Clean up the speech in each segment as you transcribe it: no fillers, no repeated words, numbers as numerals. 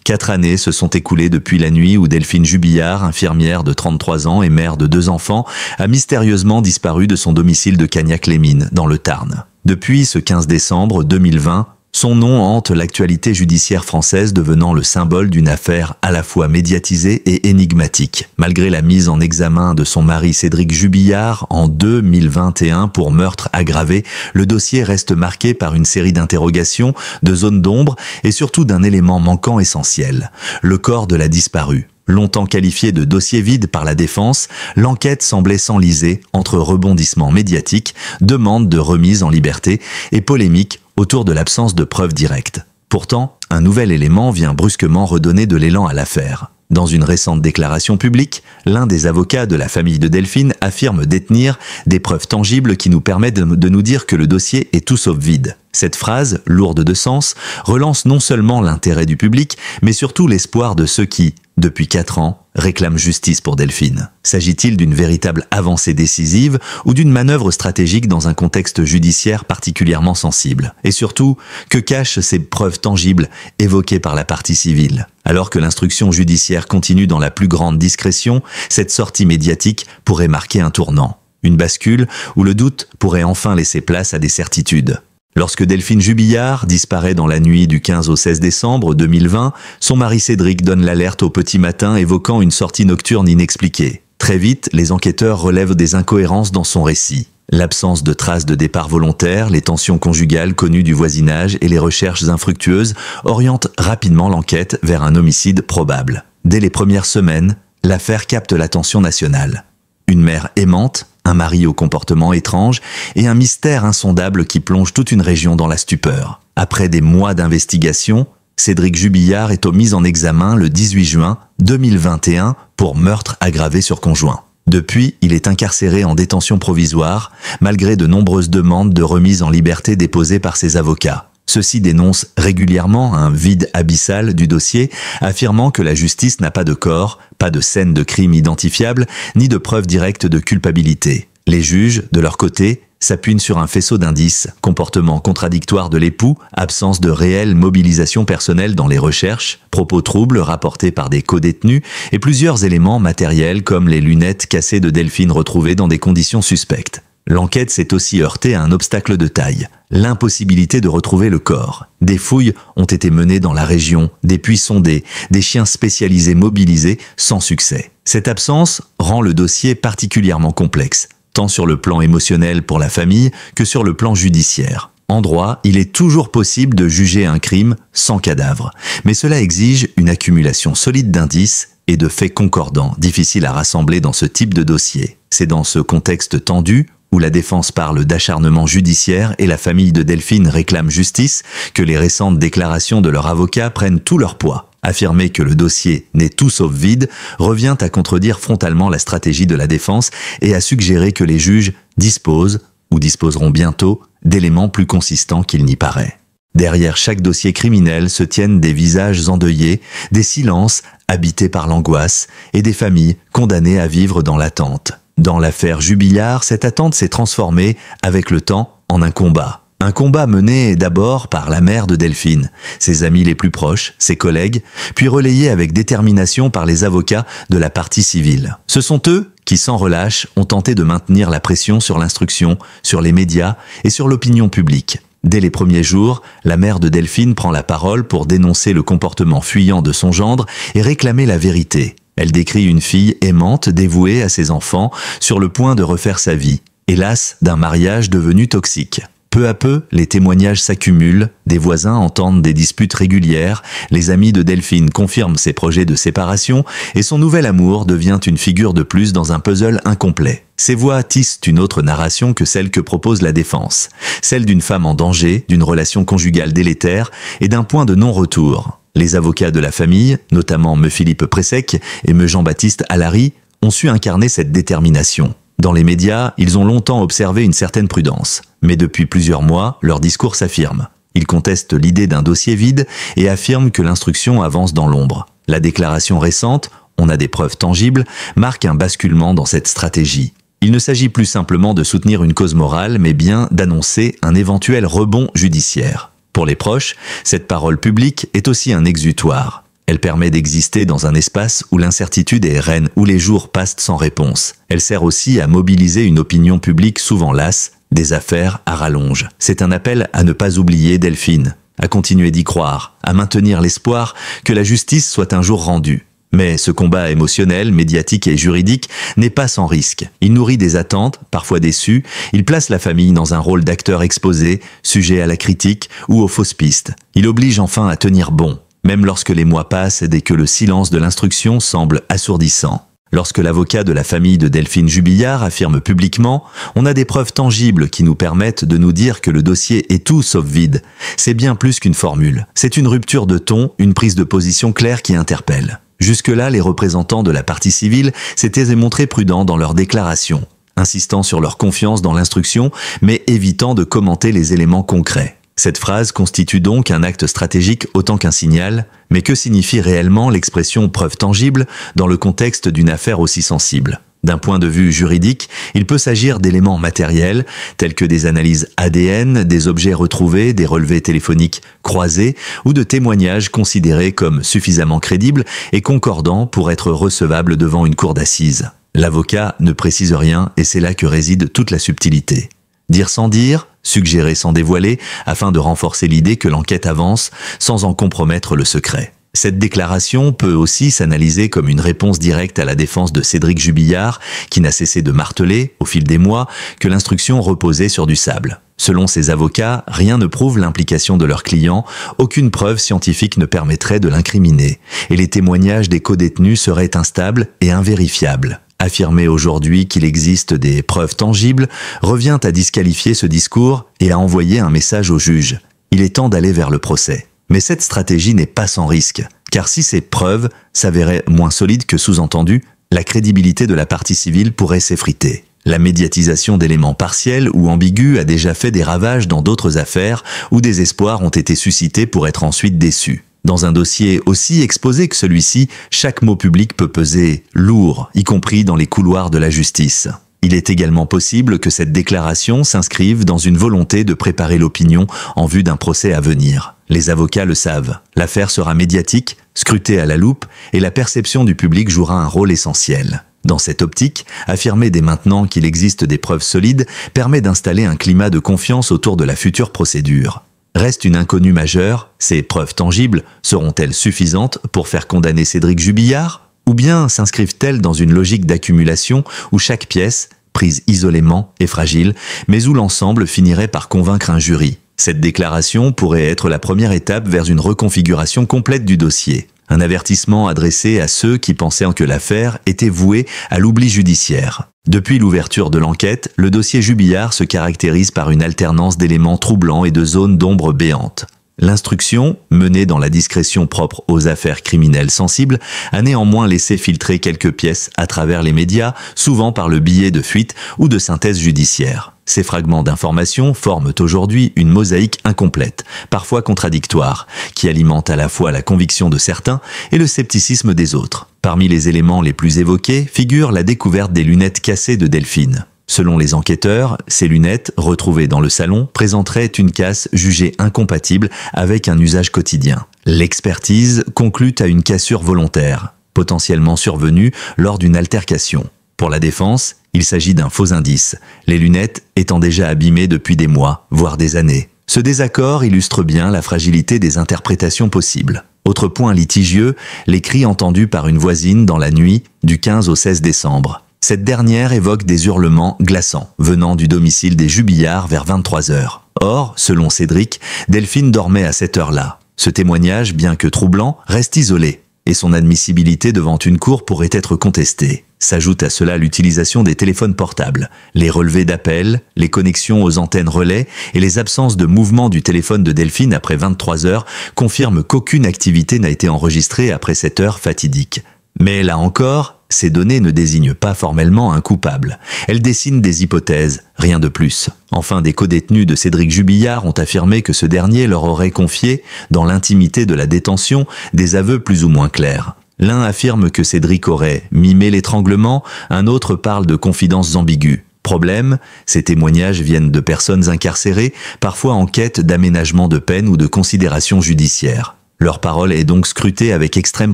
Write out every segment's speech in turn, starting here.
4 années se sont écoulées depuis la nuit où Delphine Jubillard, infirmière de 33 ans et mère de 2 enfants, a mystérieusement disparu de son domicile de Cagnac-les-Mines, dans le Tarn. Depuis ce 15 décembre 2020, son nom hante l'actualité judiciaire française, devenant le symbole d'une affaire à la fois médiatisée et énigmatique. Malgré la mise en examen de son mari Cédric Jubillard en 2021 pour meurtre aggravé, le dossier reste marqué par une série d'interrogations, de zones d'ombre et surtout d'un élément manquant essentiel, le corps de la disparue. Longtemps qualifié de dossier vide par la défense, l'enquête semblait s'enliser entre rebondissements médiatiques, demandes de remise en liberté et polémiques autour de l'absence de preuves directes. Pourtant, un nouvel élément vient brusquement redonner de l'élan à l'affaire. Dans une récente déclaration publique, l'un des avocats de la famille de Delphine affirme détenir des preuves tangibles qui nous permettent de nous dire que le dossier est tout sauf vide. Cette phrase, lourde de sens, relance non seulement l'intérêt du public, mais surtout l'espoir de ceux qui, depuis 4 ans, réclament justice pour Delphine. S'agit-il d'une véritable avancée décisive ou d'une manœuvre stratégique dans un contexte judiciaire particulièrement sensible? Et surtout, que cachent ces preuves tangibles évoquées par la partie civile? Alors que l'instruction judiciaire continue dans la plus grande discrétion, cette sortie médiatique pourrait marquer un tournant. Une bascule où le doute pourrait enfin laisser place à des certitudes. Lorsque Delphine Jubillard disparaît dans la nuit du 15 au 16 décembre 2020, son mari Cédric donne l'alerte au petit matin évoquant une sortie nocturne inexpliquée. Très vite, les enquêteurs relèvent des incohérences dans son récit. L'absence de traces de départ volontaire, les tensions conjugales connues du voisinage et les recherches infructueuses orientent rapidement l'enquête vers un homicide probable. Dès les premières semaines, l'affaire capte l'attention nationale. Une mère aimante, un mari au comportement étrange et un mystère insondable qui plonge toute une région dans la stupeur. Après des mois d'investigation, Cédric Jubillard est mis en examen le 18 juin 2021 pour meurtre aggravé sur conjoint. Depuis, il est incarcéré en détention provisoire, malgré de nombreuses demandes de remise en liberté déposées par ses avocats. Ceux-ci dénoncent régulièrement un vide abyssal du dossier, affirmant que la justice n'a pas de corps, pas de scène de crime identifiable, ni de preuves directes de culpabilité. Les juges, de leur côté, s'appuient sur un faisceau d'indices, comportement contradictoire de l'époux, absence de réelle mobilisation personnelle dans les recherches, propos troubles rapportés par des codétenus et plusieurs éléments matériels comme les lunettes cassées de Delphine retrouvées dans des conditions suspectes. L'enquête s'est aussi heurtée à un obstacle de taille, l'impossibilité de retrouver le corps. Des fouilles ont été menées dans la région, des puits sondés, des chiens spécialisés mobilisés sans succès. Cette absence rend le dossier particulièrement complexe, tant sur le plan émotionnel pour la famille que sur le plan judiciaire. En droit, il est toujours possible de juger un crime sans cadavre, mais cela exige une accumulation solide d'indices et de faits concordants, difficiles à rassembler dans ce type de dossier. C'est dans ce contexte tendu, où la défense parle d'acharnement judiciaire et la famille de Delphine réclame justice, que les récentes déclarations de leur avocat prennent tout leur poids. Affirmer que le dossier n'est tout sauf vide revient à contredire frontalement la stratégie de la défense et à suggérer que les juges disposent, ou disposeront bientôt, d'éléments plus consistants qu'il n'y paraît. Derrière chaque dossier criminel se tiennent des visages endeuillés, des silences habités par l'angoisse et des familles condamnées à vivre dans l'attente. Dans l'affaire Jubillard, cette attente s'est transformée, avec le temps, en un combat. Un combat mené d'abord par la mère de Delphine, ses amis les plus proches, ses collègues, puis relayé avec détermination par les avocats de la partie civile. Ce sont eux qui, sans relâche, ont tenté de maintenir la pression sur l'instruction, sur les médias et sur l'opinion publique. Dès les premiers jours, la mère de Delphine prend la parole pour dénoncer le comportement fuyant de son gendre et réclamer la vérité. Elle décrit une fille aimante, dévouée à ses enfants, sur le point de refaire sa vie, hélas d'un mariage devenu toxique. Peu à peu, les témoignages s'accumulent, des voisins entendent des disputes régulières, les amis de Delphine confirment ses projets de séparation et son nouvel amour devient une figure de plus dans un puzzle incomplet. Ces voix tissent une autre narration que celle que propose la défense, celle d'une femme en danger, d'une relation conjugale délétère et d'un point de non-retour. Les avocats de la famille, notamment me Philippe Pressec et me Jean-Baptiste Allary, ont su incarner cette détermination. Dans les médias, ils ont longtemps observé une certaine prudence. Mais depuis plusieurs mois, leur discours s'affirme. Ils contestent l'idée d'un dossier vide et affirment que l'instruction avance dans l'ombre. La déclaration récente, on a des preuves tangibles, marque un basculement dans cette stratégie. Il ne s'agit plus simplement de soutenir une cause morale, mais bien d'annoncer un éventuel rebond judiciaire. Pour les proches, cette parole publique est aussi un exutoire. Elle permet d'exister dans un espace où l'incertitude est reine, où les jours passent sans réponse. Elle sert aussi à mobiliser une opinion publique souvent lasse, des affaires à rallonge. C'est un appel à ne pas oublier Delphine, à continuer d'y croire, à maintenir l'espoir que la justice soit un jour rendue. Mais ce combat émotionnel, médiatique et juridique n'est pas sans risque. Il nourrit des attentes, parfois déçues. Il place la famille dans un rôle d'acteur exposé, sujet à la critique ou aux fausses pistes. Il oblige enfin à tenir bon, même lorsque les mois passent et que le silence de l'instruction semble assourdissant. Lorsque l'avocat de la famille de Delphine Jubillard affirme publiquement « On a des preuves tangibles qui nous permettent de nous dire que le dossier est tout sauf vide », c'est bien plus qu'une formule. C'est une rupture de ton, une prise de position claire qui interpelle. Jusque-là, les représentants de la partie civile s'étaient montrés prudents dans leurs déclarations, insistant sur leur confiance dans l'instruction, mais évitant de commenter les éléments concrets. Cette phrase constitue donc un acte stratégique autant qu'un signal, mais que signifie réellement l'expression « preuve tangible » dans le contexte d'une affaire aussi sensible ? D'un point de vue juridique, il peut s'agir d'éléments matériels, tels que des analyses ADN, des objets retrouvés, des relevés téléphoniques croisés, ou de témoignages considérés comme suffisamment crédibles et concordants pour être recevables devant une cour d'assises. L'avocat ne précise rien et c'est là que réside toute la subtilité. Dire sans dire, suggérer sans dévoiler, afin de renforcer l'idée que l'enquête avance sans en compromettre le secret. Cette déclaration peut aussi s'analyser comme une réponse directe à la défense de Cédric Jubillard, qui n'a cessé de marteler, au fil des mois, que l'instruction reposait sur du sable. Selon ses avocats, rien ne prouve l'implication de leur client, aucune preuve scientifique ne permettrait de l'incriminer, et les témoignages des codétenus seraient instables et invérifiables. Affirmer aujourd'hui qu'il existe des preuves tangibles revient à disqualifier ce discours et à envoyer un message au juge. Il est temps d'aller vers le procès. Mais cette stratégie n'est pas sans risque, car si ces preuves s'avéraient moins solides que sous-entendues, la crédibilité de la partie civile pourrait s'effriter. La médiatisation d'éléments partiels ou ambigus a déjà fait des ravages dans d'autres affaires où des espoirs ont été suscités pour être ensuite déçus. Dans un dossier aussi exposé que celui-ci, chaque mot public peut peser lourd, y compris dans les couloirs de la justice. Il est également possible que cette déclaration s'inscrive dans une volonté de préparer l'opinion en vue d'un procès à venir. Les avocats le savent. L'affaire sera médiatique, scrutée à la loupe, et la perception du public jouera un rôle essentiel. Dans cette optique, affirmer dès maintenant qu'il existe des preuves solides permet d'installer un climat de confiance autour de la future procédure. Reste une inconnue majeure, ces preuves tangibles seront-elles suffisantes pour faire condamner Cédric Jubillard ? Ou bien s'inscrivent-elles dans une logique d'accumulation où chaque pièce, prise isolément, est fragile, mais où l'ensemble finirait par convaincre un jury ? Cette déclaration pourrait être la première étape vers une reconfiguration complète du dossier. Un avertissement adressé à ceux qui pensaient que l'affaire était vouée à l'oubli judiciaire. Depuis l'ouverture de l'enquête, le dossier Jubillard se caractérise par une alternance d'éléments troublants et de zones d'ombre béantes. L'instruction, menée dans la discrétion propre aux affaires criminelles sensibles, a néanmoins laissé filtrer quelques pièces à travers les médias, souvent par le biais de fuites ou de synthèses judiciaires. Ces fragments d'informations forment aujourd'hui une mosaïque incomplète, parfois contradictoire, qui alimente à la fois la conviction de certains et le scepticisme des autres. Parmi les éléments les plus évoqués figure la découverte des lunettes cassées de Delphine. Selon les enquêteurs, ces lunettes, retrouvées dans le salon, présenteraient une casse jugée incompatible avec un usage quotidien. L'expertise conclut à une cassure volontaire, potentiellement survenue lors d'une altercation. Pour la défense, il s'agit d'un faux indice, les lunettes étant déjà abîmées depuis des mois, voire des années. Ce désaccord illustre bien la fragilité des interprétations possibles. Autre point litigieux, les cris entendus par une voisine dans la nuit du 15 au 16 décembre. Cette dernière évoque des hurlements glaçants venant du domicile des Jubillard vers 23h. Or, selon Cédric, Delphine dormait à cette heure-là. Ce témoignage, bien que troublant, reste isolé et son admissibilité devant une cour pourrait être contestée. S'ajoute à cela l'utilisation des téléphones portables, les relevés d'appels, les connexions aux antennes relais et les absences de mouvement du téléphone de Delphine après 23h confirment qu'aucune activité n'a été enregistrée après cette heure fatidique. Mais là encore, ces données ne désignent pas formellement un coupable. Elles dessinent des hypothèses, rien de plus. Enfin, des codétenus de Cédric Jubillard ont affirmé que ce dernier leur aurait confié, dans l'intimité de la détention, des aveux plus ou moins clairs. L'un affirme que Cédric aurait mimé l'étranglement, un autre parle de confidences ambiguës. Problème, ces témoignages viennent de personnes incarcérées, parfois en quête d'aménagement de peine ou de considération judiciaire. Leur parole est donc scrutée avec extrême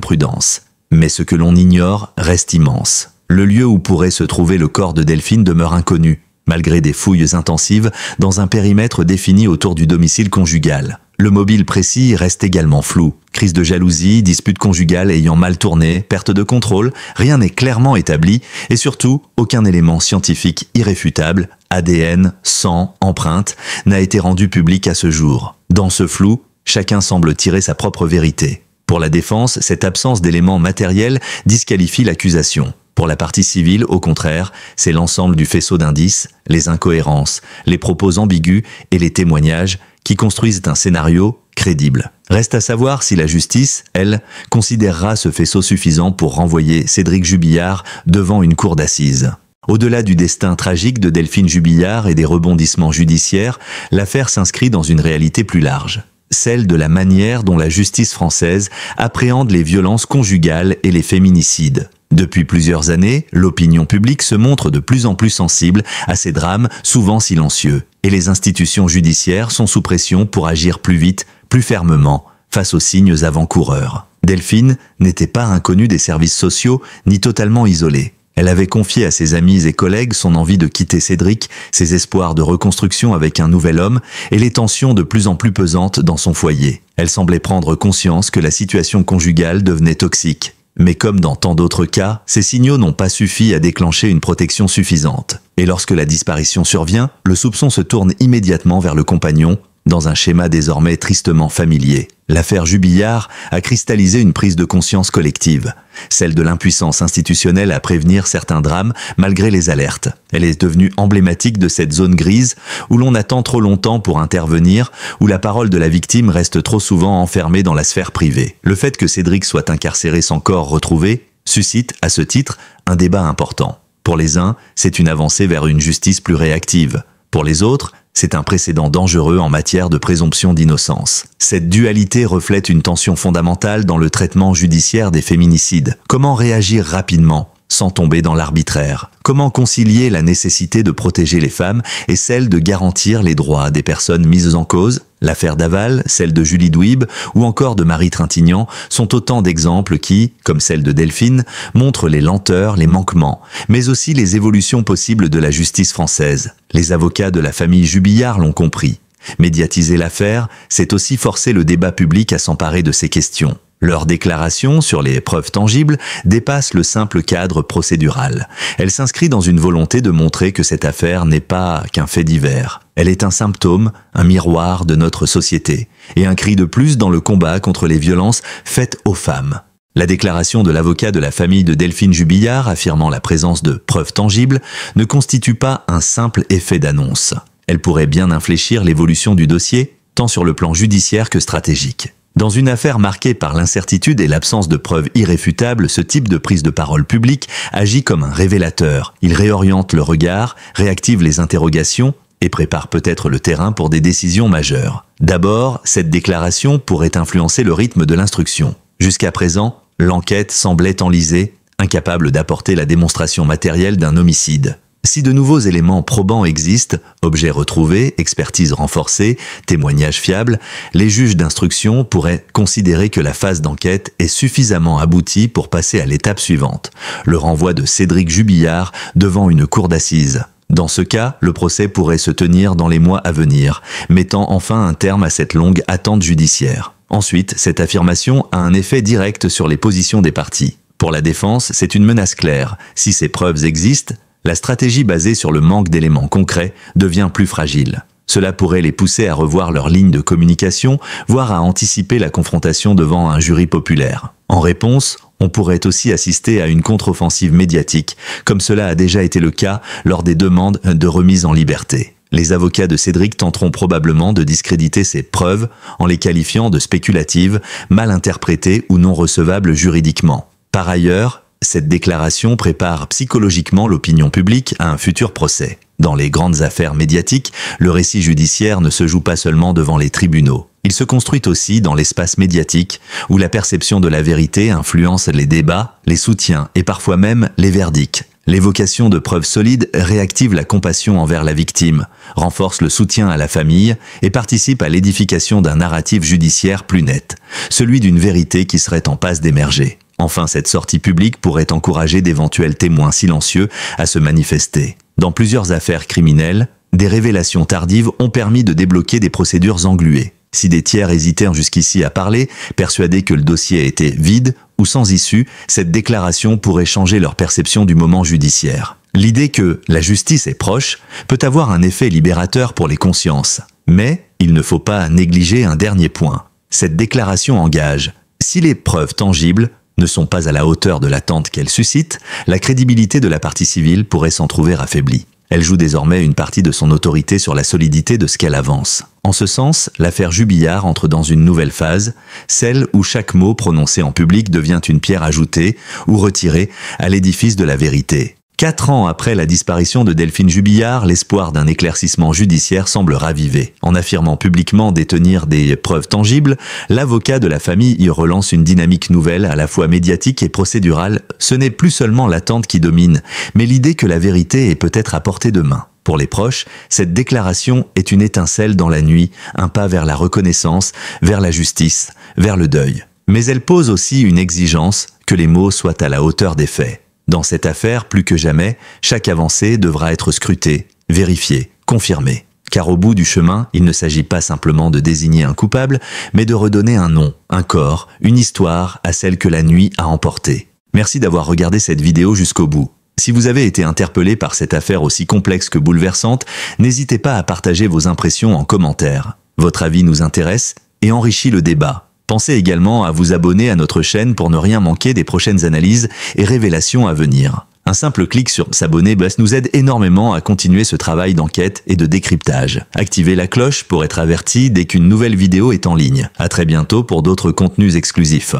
prudence. Mais ce que l'on ignore reste immense. Le lieu où pourrait se trouver le corps de Delphine demeure inconnu, malgré des fouilles intensives dans un périmètre défini autour du domicile conjugal. Le mobile précis reste également flou. Crise de jalousie, dispute conjugale ayant mal tourné, perte de contrôle, rien n'est clairement établi et surtout, aucun élément scientifique irréfutable, ADN, sang, empreinte, n'a été rendu public à ce jour. Dans ce flou, chacun semble tirer sa propre vérité. Pour la défense, cette absence d'éléments matériels disqualifie l'accusation. Pour la partie civile, au contraire, c'est l'ensemble du faisceau d'indices, les incohérences, les propos ambigus et les témoignages qui construisent un scénario crédible. Reste à savoir si la justice, elle, considérera ce faisceau suffisant pour renvoyer Cédric Jubillard devant une cour d'assises. Au-delà du destin tragique de Delphine Jubillard et des rebondissements judiciaires, l'affaire s'inscrit dans une réalité plus large. Celle de la manière dont la justice française appréhende les violences conjugales et les féminicides. Depuis plusieurs années, l'opinion publique se montre de plus en plus sensible à ces drames souvent silencieux, et les institutions judiciaires sont sous pression pour agir plus vite, plus fermement, face aux signes avant-coureurs. Delphine n'était pas inconnue des services sociaux, ni totalement isolée. Elle avait confié à ses amis et collègues son envie de quitter Cédric, ses espoirs de reconstruction avec un nouvel homme et les tensions de plus en plus pesantes dans son foyer. Elle semblait prendre conscience que la situation conjugale devenait toxique. Mais comme dans tant d'autres cas, ces signaux n'ont pas suffi à déclencher une protection suffisante. Et lorsque la disparition survient, le soupçon se tourne immédiatement vers le compagnon, dans un schéma désormais tristement familier. L'affaire Jubillard a cristallisé une prise de conscience collective, celle de l'impuissance institutionnelle à prévenir certains drames malgré les alertes. Elle est devenue emblématique de cette zone grise où l'on attend trop longtemps pour intervenir, où la parole de la victime reste trop souvent enfermée dans la sphère privée. Le fait que Cédric soit incarcéré sans corps retrouvé suscite, à ce titre, un débat important. Pour les uns, c'est une avancée vers une justice plus réactive. Pour les autres, c'est un précédent dangereux en matière de présomption d'innocence. Cette dualité reflète une tension fondamentale dans le traitement judiciaire des féminicides. Comment réagir rapidement, sans tomber dans l'arbitraire? Comment concilier la nécessité de protéger les femmes et celle de garantir les droits des personnes mises en cause? L'affaire Daval, celle de Julie Douib ou encore de Marie Trintignant sont autant d'exemples qui, comme celle de Delphine, montrent les lenteurs, les manquements, mais aussi les évolutions possibles de la justice française. Les avocats de la famille Jubillard l'ont compris. Médiatiser l'affaire, c'est aussi forcer le débat public à s'emparer de ces questions. Leur déclaration sur les preuves tangibles dépasse le simple cadre procédural. Elle s'inscrit dans une volonté de montrer que cette affaire n'est pas qu'un fait divers. Elle est un symptôme, un miroir de notre société, et un cri de plus dans le combat contre les violences faites aux femmes. La déclaration de l'avocat de la famille de Delphine Jubillard affirmant la présence de preuves tangibles ne constitue pas un simple effet d'annonce. Elle pourrait bien infléchir l'évolution du dossier, tant sur le plan judiciaire que stratégique. Dans une affaire marquée par l'incertitude et l'absence de preuves irréfutables, ce type de prise de parole publique agit comme un révélateur. Il réoriente le regard, réactive les interrogations et prépare peut-être le terrain pour des décisions majeures. D'abord, cette déclaration pourrait influencer le rythme de l'instruction. Jusqu'à présent, l'enquête semblait enlisée, incapable d'apporter la démonstration matérielle d'un homicide. Si de nouveaux éléments probants existent, objets retrouvés, expertise renforcée, témoignages fiables, les juges d'instruction pourraient considérer que la phase d'enquête est suffisamment aboutie pour passer à l'étape suivante, le renvoi de Cédric Jubillard devant une cour d'assises. Dans ce cas, le procès pourrait se tenir dans les mois à venir, mettant enfin un terme à cette longue attente judiciaire. Ensuite, cette affirmation a un effet direct sur les positions des parties. Pour la défense, c'est une menace claire. Si ces preuves existent, la stratégie basée sur le manque d'éléments concrets devient plus fragile. Cela pourrait les pousser à revoir leur ligne de communication, voire à anticiper la confrontation devant un jury populaire. En réponse, on pourrait aussi assister à une contre-offensive médiatique, comme cela a déjà été le cas lors des demandes de remise en liberté. Les avocats de Cédric tenteront probablement de discréditer ces preuves en les qualifiant de spéculatives, mal interprétées ou non recevables juridiquement. Par ailleurs, cette déclaration prépare psychologiquement l'opinion publique à un futur procès. Dans les grandes affaires médiatiques, le récit judiciaire ne se joue pas seulement devant les tribunaux. Il se construit aussi dans l'espace médiatique, où la perception de la vérité influence les débats, les soutiens et parfois même les verdicts. L'évocation de preuves solides réactive la compassion envers la victime, renforce le soutien à la famille et participe à l'édification d'un narratif judiciaire plus net, celui d'une vérité qui serait en passe d'émerger. Enfin, cette sortie publique pourrait encourager d'éventuels témoins silencieux à se manifester. Dans plusieurs affaires criminelles, des révélations tardives ont permis de débloquer des procédures engluées. Si des tiers hésitèrent jusqu'ici à parler, persuadés que le dossier était vide ou sans issue, cette déclaration pourrait changer leur perception du moment judiciaire. L'idée que la justice est proche peut avoir un effet libérateur pour les consciences. Mais il ne faut pas négliger un dernier point. Cette déclaration engage. Si les preuves tangibles ne sont pas à la hauteur de l'attente qu'elles suscitent, la crédibilité de la partie civile pourrait s'en trouver affaiblie. Elle joue désormais une partie de son autorité sur la solidité de ce qu'elle avance. En ce sens, l'affaire Jubillard entre dans une nouvelle phase, celle où chaque mot prononcé en public devient une pierre ajoutée ou retirée à l'édifice de la vérité. 4 ans après la disparition de Delphine Jubillard, l'espoir d'un éclaircissement judiciaire semble ravivé. En affirmant publiquement détenir des preuves tangibles, l'avocat de la famille y relance une dynamique nouvelle, à la fois médiatique et procédurale. Ce n'est plus seulement l'attente qui domine, mais l'idée que la vérité est peut-être à portée de main. Pour les proches, cette déclaration est une étincelle dans la nuit, un pas vers la reconnaissance, vers la justice, vers le deuil. Mais elle pose aussi une exigence, que les mots soient à la hauteur des faits. Dans cette affaire, plus que jamais, chaque avancée devra être scrutée, vérifiée, confirmée. Car au bout du chemin, il ne s'agit pas simplement de désigner un coupable, mais de redonner un nom, un corps, une histoire à celle que la nuit a emportée. Merci d'avoir regardé cette vidéo jusqu'au bout. Si vous avez été interpellé par cette affaire aussi complexe que bouleversante, n'hésitez pas à partager vos impressions en commentaire. Votre avis nous intéresse et enrichit le débat. Pensez également à vous abonner à notre chaîne pour ne rien manquer des prochaines analyses et révélations à venir. Un simple clic sur s'abonner nous aide énormément à continuer ce travail d'enquête et de décryptage. Activez la cloche pour être averti dès qu'une nouvelle vidéo est en ligne. À très bientôt pour d'autres contenus exclusifs.